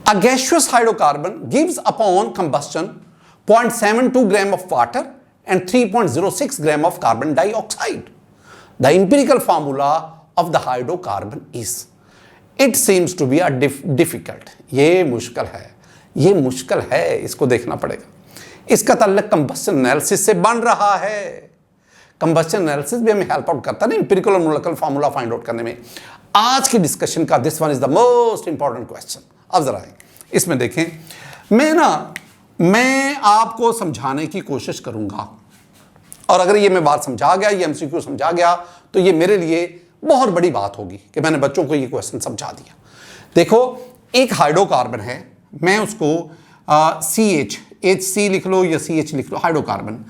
A gaseous hydrocarbon gives upon combustion 0.72 gram of water and 3.06 gram of carbon dioxide. The empirical formula of the hydrocarbon is. It seems to be a difficult. ये मुश्किल है, इसको देखना पड़ेगा। इसका ताल्लुक combustion analysis से बन रहा है। कंबस्शन एनालिसिस भी हमें हेल्प आउट करता है ना एम्पिरिकल और मोलिकुलर फार्मूला फाइंड आउट करने में। आज की डिस्कशन का this one is the most important question. अब जरा इसमें देखें, मैं आपको समझाने की कोशिश करूंगा, और अगर ये मैं बात समझा गया, ये एमसीक्यू समझा गया, तो ये मेरे लिए बहुत बड़ी बात होगी कि मैंने बच्चों को ये क्वेश्चन समझा दिया। देखो, एक हाइड्रोकार्बन है, मैं उसको CH HC लिख लो या CH लिख लो, हाइड्रोकार्बन,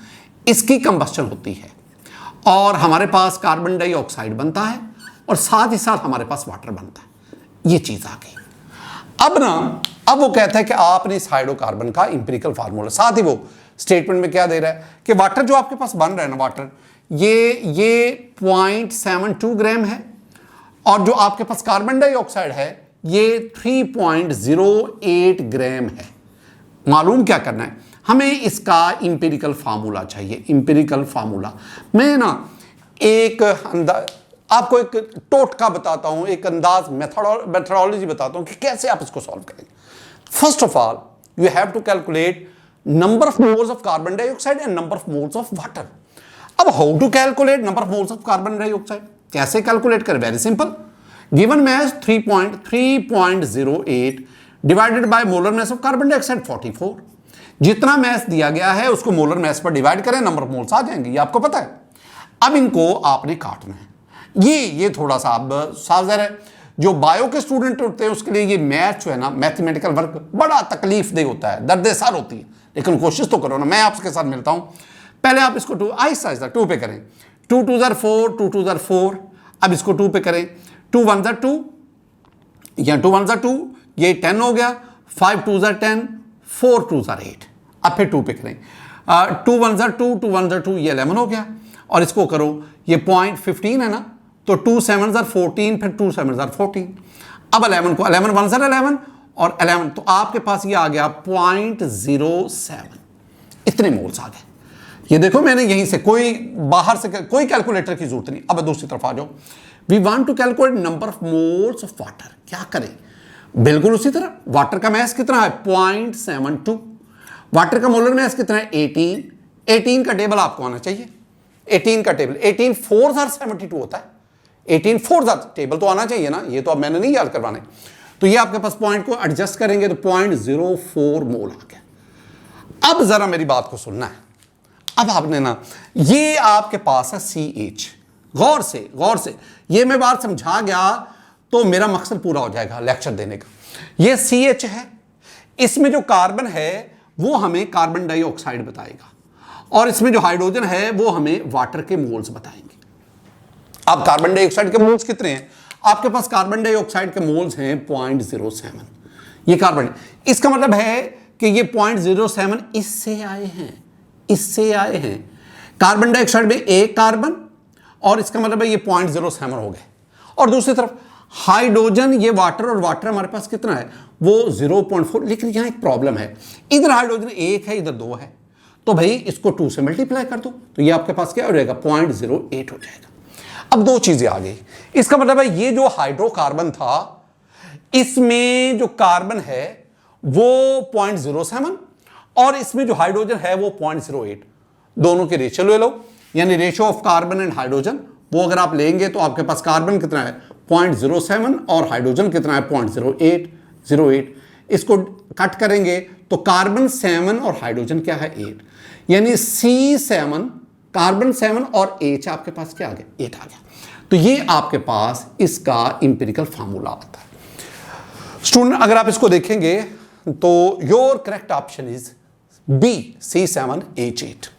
इसकी कंबस्शन होती है और हमारे पास कार्बन डाइऑक्साइड बनता है और साथ ही साथ हमारे पास वाटर बनता है। ये चीज आ गई। अब वो कहता है कि आपने इस हाइड्रोकार्बन का इंपिरिकल फार्मूला, साथ ही वो स्टेटमेंट में क्या दे रहा है कि वाटर जो आपके पास बन रहा है ना, वाटर ये 0.72 ग्राम है और जो आपके पास कार्बन डाइऑक्साइड है ये 3.08 ग्राम है। मालूम क्या करना है हमें, इसका इंपिरिकल फार्मूला चाहिए। इंपिरिकल फार्मूला मैं ना एक आपको एक टोटका बताता हूं, एक अंदाज मेथोडोलॉजी बताता हूं कि कैसे आप इसको सॉल्व करेंगे। First of all you have to calculate number of moles of carbon dioxide and number of moles of water. अब how to calculate number of moles of carbon dioxide, कैसे कैलकुलेट करें? Very simple, given mass 3.08 divided by molar mass of carbon dioxide 44। जितना mass दिया गया है उसको molar mass पर divide करें, नंबर ऑफ मोल्स आ जाएंगे, ये आपको पता है। अब इनको आपने काटना है। ये थोड़ा सा अब सावधान है, जो बायो के स्टूडेंट होते हैं उसके लिए ये मैथ जो है ना, मैथमेटिकल वर्क बड़ा तकलीफ दे होता है, दर्द सर होती है, लेकिन कोशिश तो करो ना। मैं आपके साथ मिलता हूं, पहले आप इसको आहिस्ता 2 पे करें। 2 2 ज़र 4, 2 2 ज़र 4। अब इसको 2 पे करें, 2 1 ज़र 2 या 2 1 ज़र 2, ये 10 हो गया। 5 2 ज़र 10, 4 2 ज़र 8। अब फिर 2 पे करें, 2 1 ज़र 2, 2 1 ज़र 2, ये 11 हो गया। और इसको करो, ये 0.15 है ना, तो 2 7 ज़र 14, फिर 2 7 ज़र 14। अब 11 को 11 1 ज़र 11 और 11, तो आपके पास ये आ गया 0.07। इतने मोल्स आ गए। ये देखो, मैंने यहीं से कोई बाहर से कोई कैलकुलेटर की जरूरत नहीं। अब दूसरी तरफ आ जाओ, we want to calculate number of moles of water. क्या करें? बिल्कुल उसी तरह, वाटर का मैस कितना है? 0.72। वाटर का मोलर मैस कितना है? 18। 18 का टेबल आपको आना चाहिए। 18 का टेबल, 18 4 ज़र 72 होता है। 18 4 ज़र टेबल तो आना चाहिए ना, ये तो अब मैंने नहीं याद करवाने। तो ये आपके पास पॉइंट को एडजस्ट करेंगे तो 0.04 मोल आ गया। अब जरा मेरी बात को सुनना है। अब आपने ना, ये आपके पास है CH। गौर से ये मैं बात समझा गया तो मेरा मकसद पूरा हो जाएगा लेक्चर देने का। ये CH है, इसमें जो कार्बन है वो हमें कार्बन डाइऑक्साइड बताएगा और इसमें जो हाइड्रोजन है वो हमें वाटर के मोल्स बताएंगे। अब कार्बन डाइऑक्साइड के मोल्स कितने हैं? आपके पास कार्बन डाइऑक्साइड के मोल्स हैं 0.07। ये कार्बन, इसका मतलब है कि ये 0.07 इससे आए हैं। कार्बन डाइऑक्साइड में एक कार्बन, और इसका मतलब है ये 0.07 हो गए। और दूसरी तरफ हाइड्रोजन, ये वाटर, और वाटर हमारे पास कितना है? वो 0.4। लेकिन यहां एक प्रॉब्लम है, इधर हाइड्रोजन 1 है, इधर 2 है, तो भाई इसको 2 से मल्टीप्लाई कर दो तो ये आपके पास क्या हो जाएगा? 0.08 हो जाएगा। अब 2 चीजें आ गई। इसका मतलब है ये जो हाइड्रोकार्बन था, इसमें जो कार्बन है वो 0.07 और इसमें जो हाइड्रोजन है वो 0.08। दोनों के रेशियो ले लो, यानी ratio of carbon and hydrogen, वो अगर आप लेंगे तो आपके पास कार्बन कितना है? 0.07 और हाइड्रोजन कितना है? 0.08। इसको कट करेंगे तो कार्बन 7 और हाइड्रोजन क्या है? 8। यानी C7, कार्बन 7 और H आपके पास क्या आ गया? 8 आ गया। तो ये आपके पास इसका इंपिरिकल फार्मूला आता है। स्टूडेंट, अगर आप इसको देखेंगे तो your correct option is B, C7H8।